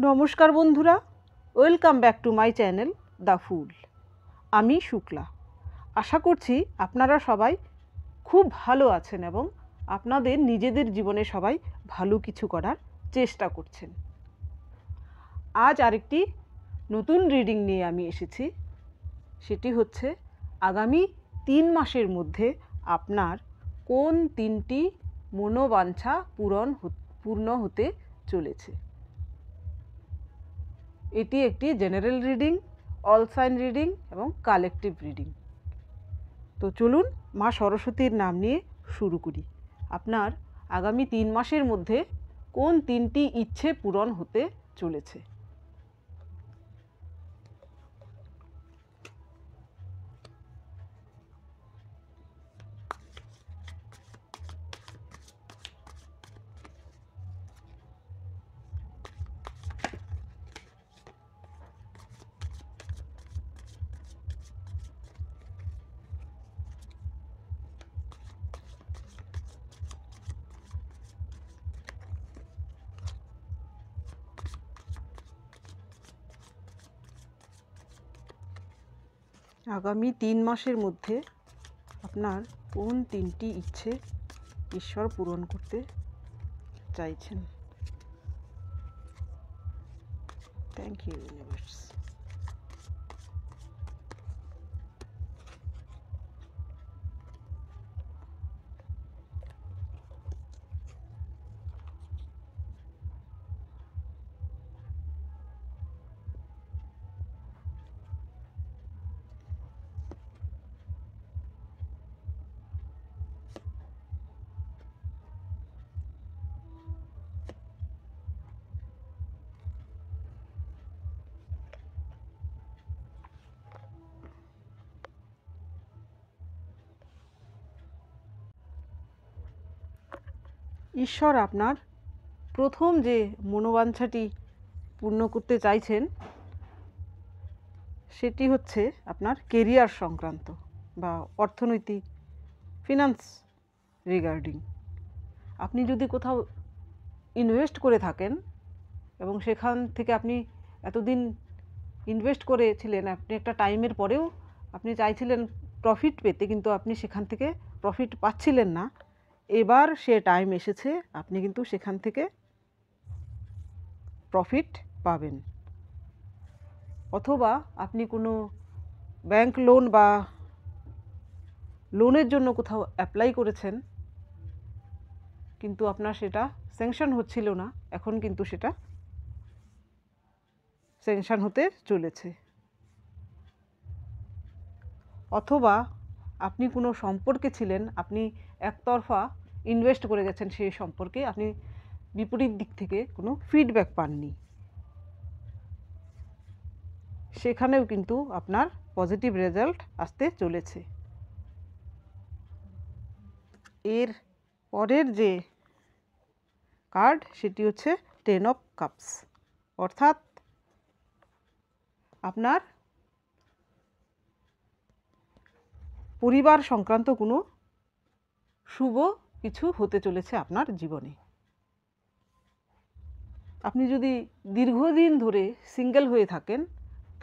নমস্কার বন্ধুরা, welcome back to my channel the ফুল। আমি শুক্লা। আশা করছি আপনারা সবাই খুব ভালো আছেন এবং আপনাদের নিজেদের জীবনে সবাই ভালো কিছু করার চেষ্টা করছেন। আজ আরেকটি নতুন রিডিং নিয়ে আমি এসেছি। সেটি হচ্ছে আগামী 3 মাসের মধ্যে আপনার কোন 3টি মনোবাঞ্ছা পূর্ণ হতে চলেছে। এটি একটি general reading, all sign reading এবং কালেকটিভ রিডিং। তো চলুন মা সরস্বতীর নাম নিয়ে শুরু করি। আপনার আগামী 3 মাসের মধ্যে কোন 3টি ইচ্ছে পূরণ হতে চলেছে। আগামী 3 মাসের মধ্যে আপনার কোন 3টি ইচ্ছে ঈশ্বর পূরণ করতে চাইছেন। Thank you universe. ঈশ্বর আপনার প্রথম যে মনোবাঞ্ছাটি পূর্ণ করতে চাইছেন সেটি হচ্ছে আপনার কেরিয়ার সংক্রান্ত বা অর্থনৈতিক, ফিনান্স রিগার্ডিং। আপনি যদি কোথাও ইনভেস্ট করে থাকেন এবং সেখান থেকে আপনি এতদিন ইনভেস্ট করেছিলেন, আপনি একটা টাইমের পরেও আপনি চাইছিলেন প্রফিট পেতে, কিন্তু আপনি সেখান থেকে প্রফিট পাচ্ছিলেন না। এবার সে টাইম এসেছে, আপনি কিন্তু সেখান থেকে প্রফিট পাবেন। অথবা আপনি কোনো ব্যাংক লোন বা লোনের জন্য কোথাও অ্যাপ্লাই করেছেন, কিন্তু আপনার সেটা স্যাংশন হচ্ছিল না, এখন কিন্তু সেটা স্যাংশন হতে চলেছে। অথবা আপনি কোনো সম্পর্কে ছিলেন, আপনি একতরফা ইনভেস্ট করে গেছেন সেই সম্পর্কে, আপনি বিপরীত দিক থেকে কোনো ফিডব্যাক পাননি, সেখানেও কিন্তু আপনার পজিটিভ রেজাল্ট আসতে চলেছে। এর পরের যে কার্ড সেটি হচ্ছে 10 অফ কাপস, অর্থাৎ আপনার পরিবার সংক্রান্ত কোনো শুভ কিছু হতে চলেছে আপনার জীবনে। আপনি যদি দীর্ঘদিন ধরে সিঙ্গেল হয়ে থাকেন,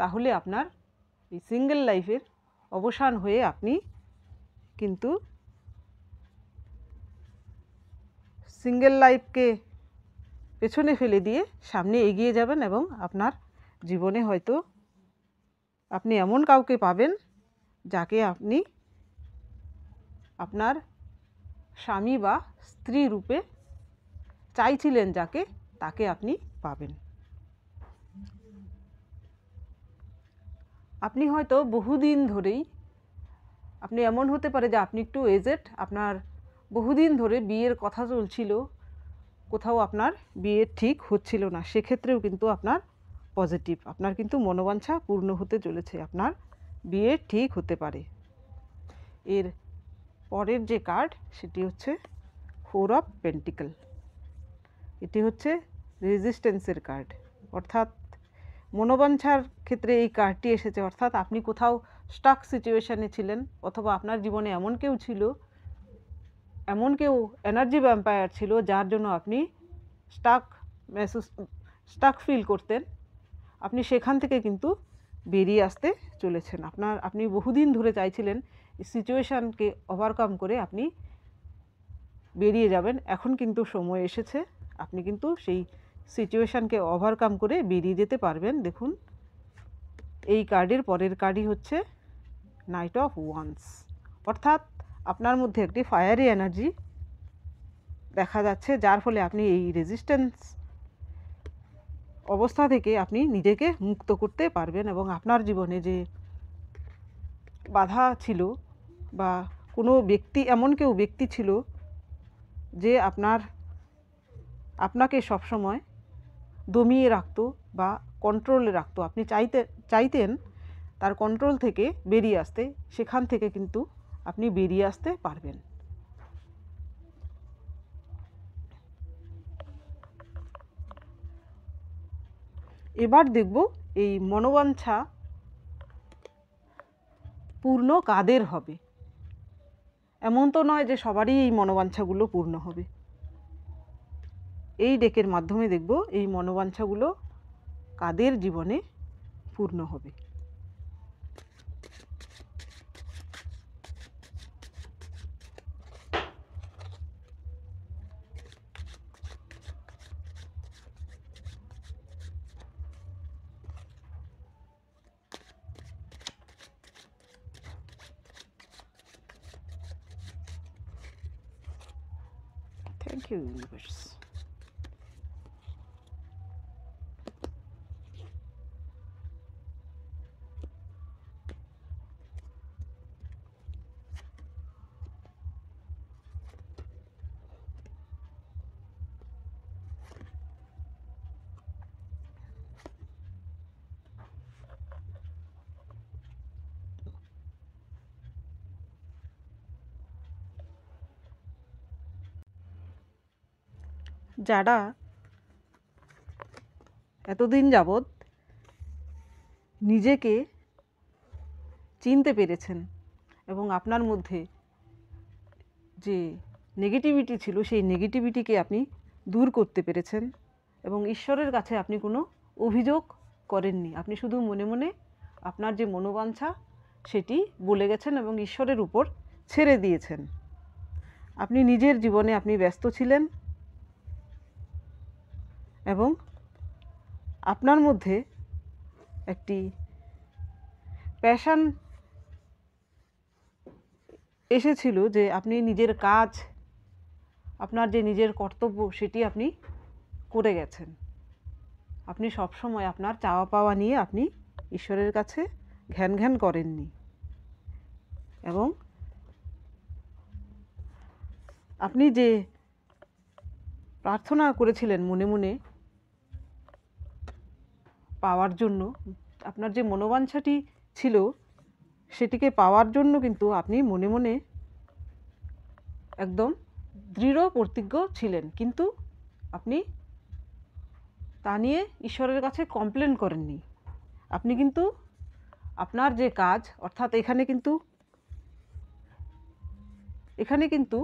তাহলে আপনার এই সিঙ্গেল লাইফের অবসান হয়ে আপনি কিন্তু সিঙ্গেল লাইফকে পেছনে ফেলে দিয়ে সামনে এগিয়ে যাবেন এবং আপনার জীবনে হয়তো আপনি এমন কাউকে পাবেন যাকে আপনি আপনার স্বামী বা স্ত্রী রূপে চাইছিলেন, তাকে আপনি পাবেন। আপনি হয়তো বহুদিন ধরেই, আপনি এমন হতে পারে যে আপনি একটু এজেড, আপনার বহুদিন ধরে বিয়ের কথা চলছিল, কোথাও আপনার বিয়ে ঠিক হচ্ছিল না, সেক্ষেত্রেও কিন্তু আপনার পজিটিভ, আপনার কিন্তু মনোবাঞ্ছা পূর্ণ হতে চলেছে, আপনার বিয়ে ঠিক হতে পারে। এর পরের যে কার্ড সেটি হচ্ছে 4 অফ পেন্টিকল। এটি হচ্ছে রেজিস্ট্যান্সের কার্ড, অর্থাৎ মনোবাঞ্ছার ক্ষেত্রে এই কার্ডটি এসেছে। অর্থাৎ আপনি কোথাও স্টাক সিচুয়েশানে ছিলেন, অথবা আপনার জীবনে এমন কেউ ছিল, এমন কেউ এনার্জি ভ্যাম্পায়ার ছিল যার জন্য আপনি স্টাক স্টাক ফিল করতেন, আপনি সেখান থেকে কিন্তু বেরিয়ে আসতে চলেছেন। আপনি বহুদিন ধরে চাইছিলেন এই সিচুয়েশানকে ওভারকাম করে আপনি বেরিয়ে যাবেন। এখন কিন্তু সময় এসেছে, আপনি কিন্তু সেই সিচুয়েশানকে ওভারকাম করে বেরিয়ে যেতে পারবেন। দেখুন, এই কার্ডের পরের কার্ডই হচ্ছে নাইট অফ ওয়ান্স, অর্থাৎ আপনার মধ্যে একটি ফায়ারি এনার্জি দেখা যাচ্ছে, যার ফলে আপনি এই রেজিস্ট্যান্স অবস্থা থেকে আপনি নিজেকে মুক্ত করতে পারবেন এবং আপনার জীবনে যে বাধা ছিল বা কোনো ব্যক্তি, এমন কেউ ব্যক্তি ছিল যে আপনাকে সবসময় দমিয়ে রাখতো বা কন্ট্রোলে রাখতো, আপনি চাইতেন তার কন্ট্রোল থেকে বেরিয়ে আসতে, সেখান থেকে কিন্তু আপনি বেরিয়ে আসতে পারবেন। এবার দেখব এই মনোবাঞ্ছা পূর্ণ কাদের হবে। এমন তো নয় যে সবারই এই মনোবাঞ্ছাগুলো পূর্ণ হবে। এই ডেকের মাধ্যমে দেখব এই মনোবাঞ্ছাগুলো কাদের জীবনে পূর্ণ হবে। Thank you, universe. যারা এতদিন যাবৎ নিজেকে চিনতে পেরেছেন এবং আপনার মধ্যে যে নেগেটিভিটি ছিল সেই নেগেটিভিটিকে আপনি দূর করতে পেরেছেন এবং ঈশ্বরের কাছে আপনি কোনো অভিযোগ করেননি, আপনি শুধু মনে মনে আপনার যে মনোবাঞ্ছা সেটি বলে গেছেন এবং ঈশ্বরের উপর ছেড়ে দিয়েছেন। আপনি নিজের জীবনে আপনি ব্যস্ত ছিলেন এবং আপনার মধ্যে একটি প্যাশন এসেছিল যে আপনি নিজের কাজ, আপনার যে নিজের কর্তব্য সেটি আপনি করে গেছেন। আপনি সবসময় আপনার চাওয়া পাওয়া নিয়ে আপনি ঈশ্বরের কাছে ঘ্যান ঘ্যান করেননি এবং আপনি যে প্রার্থনা করেছিলেন মনে মনে পাওয়ার জন্য, আপনার যে মনোবাঞ্ছাটি ছিল সেটিকে পাওয়ার জন্য কিন্তু আপনি মনে মনে একদম দৃঢ় প্রতিজ্ঞ ছিলেন, কিন্তু আপনি তা নিয়ে ঈশ্বরের কাছে কমপ্লেন করেননি। আপনি কিন্তু আপনার যে কাজ, অর্থাৎ এখানে কিন্তু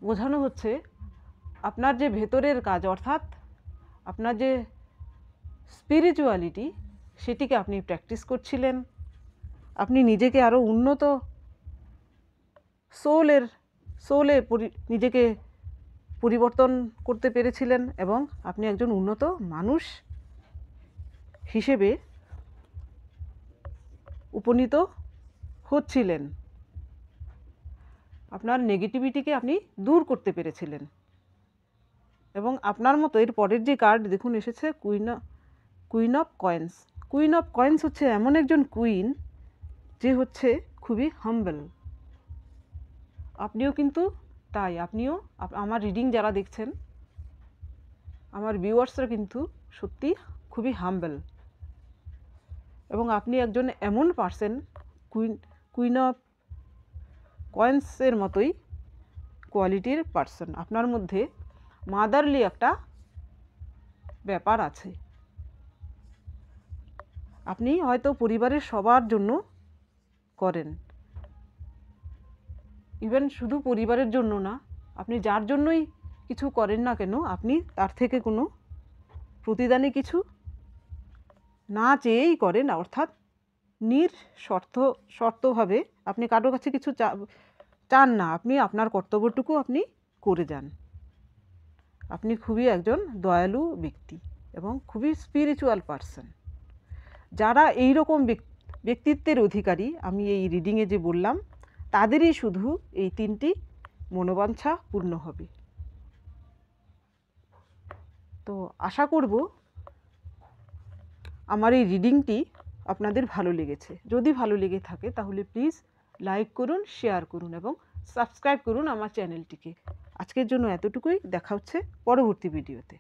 বোঝানো হচ্ছে আপনার যে ভেতরের কাজ, অর্থাৎ আপনার যে স্পিরিচুয়ালিটি সেটিকে আপনি প্র্যাকটিস করছিলেন। আপনি নিজেকে আরও উন্নত সোলে নিজেকে পরিবর্তন করতে পেরেছিলেন এবং আপনি একজন উন্নত মানুষ হিসেবে উপনীত হচ্ছিলেন। আপনার নেগেটিভিটিকে আপনি দূর করতে পেরেছিলেন এবং আপনার মতো এর পরের যে কার্ড দেখুন এসেছে queen of coins. Queen of coins হচ্ছে এমন একজন কুইন যে হচ্ছে খুবই হাম্বল। আপনিও কিন্তু তাই, আপনিও আমার রিডিং যারা দেখছেন, আমার ভিউয়ার্সরা কিন্তু সত্যি খুবই হাম্বল এবং আপনি একজন এমন পার্সন, কুইন অফ কয়েন্সের মতোই কোয়ালিটির পার্সন। আপনার মধ্যে মাদারলি একটা ব্যাপার আছে। আপনি হয়তো পরিবারের সবার জন্য করেন, ইভেন শুধু পরিবারের জন্য না, আপনি যার জন্যই কিছু করেন না কেন আপনি তার থেকে কোনো প্রতিদানে কিছু না চেয়েই করেন, অর্থাৎ শর্তভাবে আপনি কারোর কাছে কিছু চান না, আপনি আপনার কর্তব্যটুকু আপনি করে যান। আপনি খুবই একজন দয়ালু ব্যক্তি এবং খুবই স্পিরিচুয়াল পারসন। যারা এই রকম ব্যক্তিত্বের অধিকারী, আমি এই রিডিংয়ে যে বললাম, তাদেরই শুধু এই 3টি মনোবাঞ্ছা পূর্ণ হবে। তো আশা করব আমার এই রিডিংটি আপনাদের ভালো লেগেছে। যদি ভালো লেগে থাকে তাহলে প্লিজ লাইক করুন, শেয়ার করুন এবং সাবস্ক্রাইব করুন আমার চ্যানেলটিকে। আজকের জন্য এতটুকুই, দেখা হচ্ছে পরবর্তী ভিডিওতে।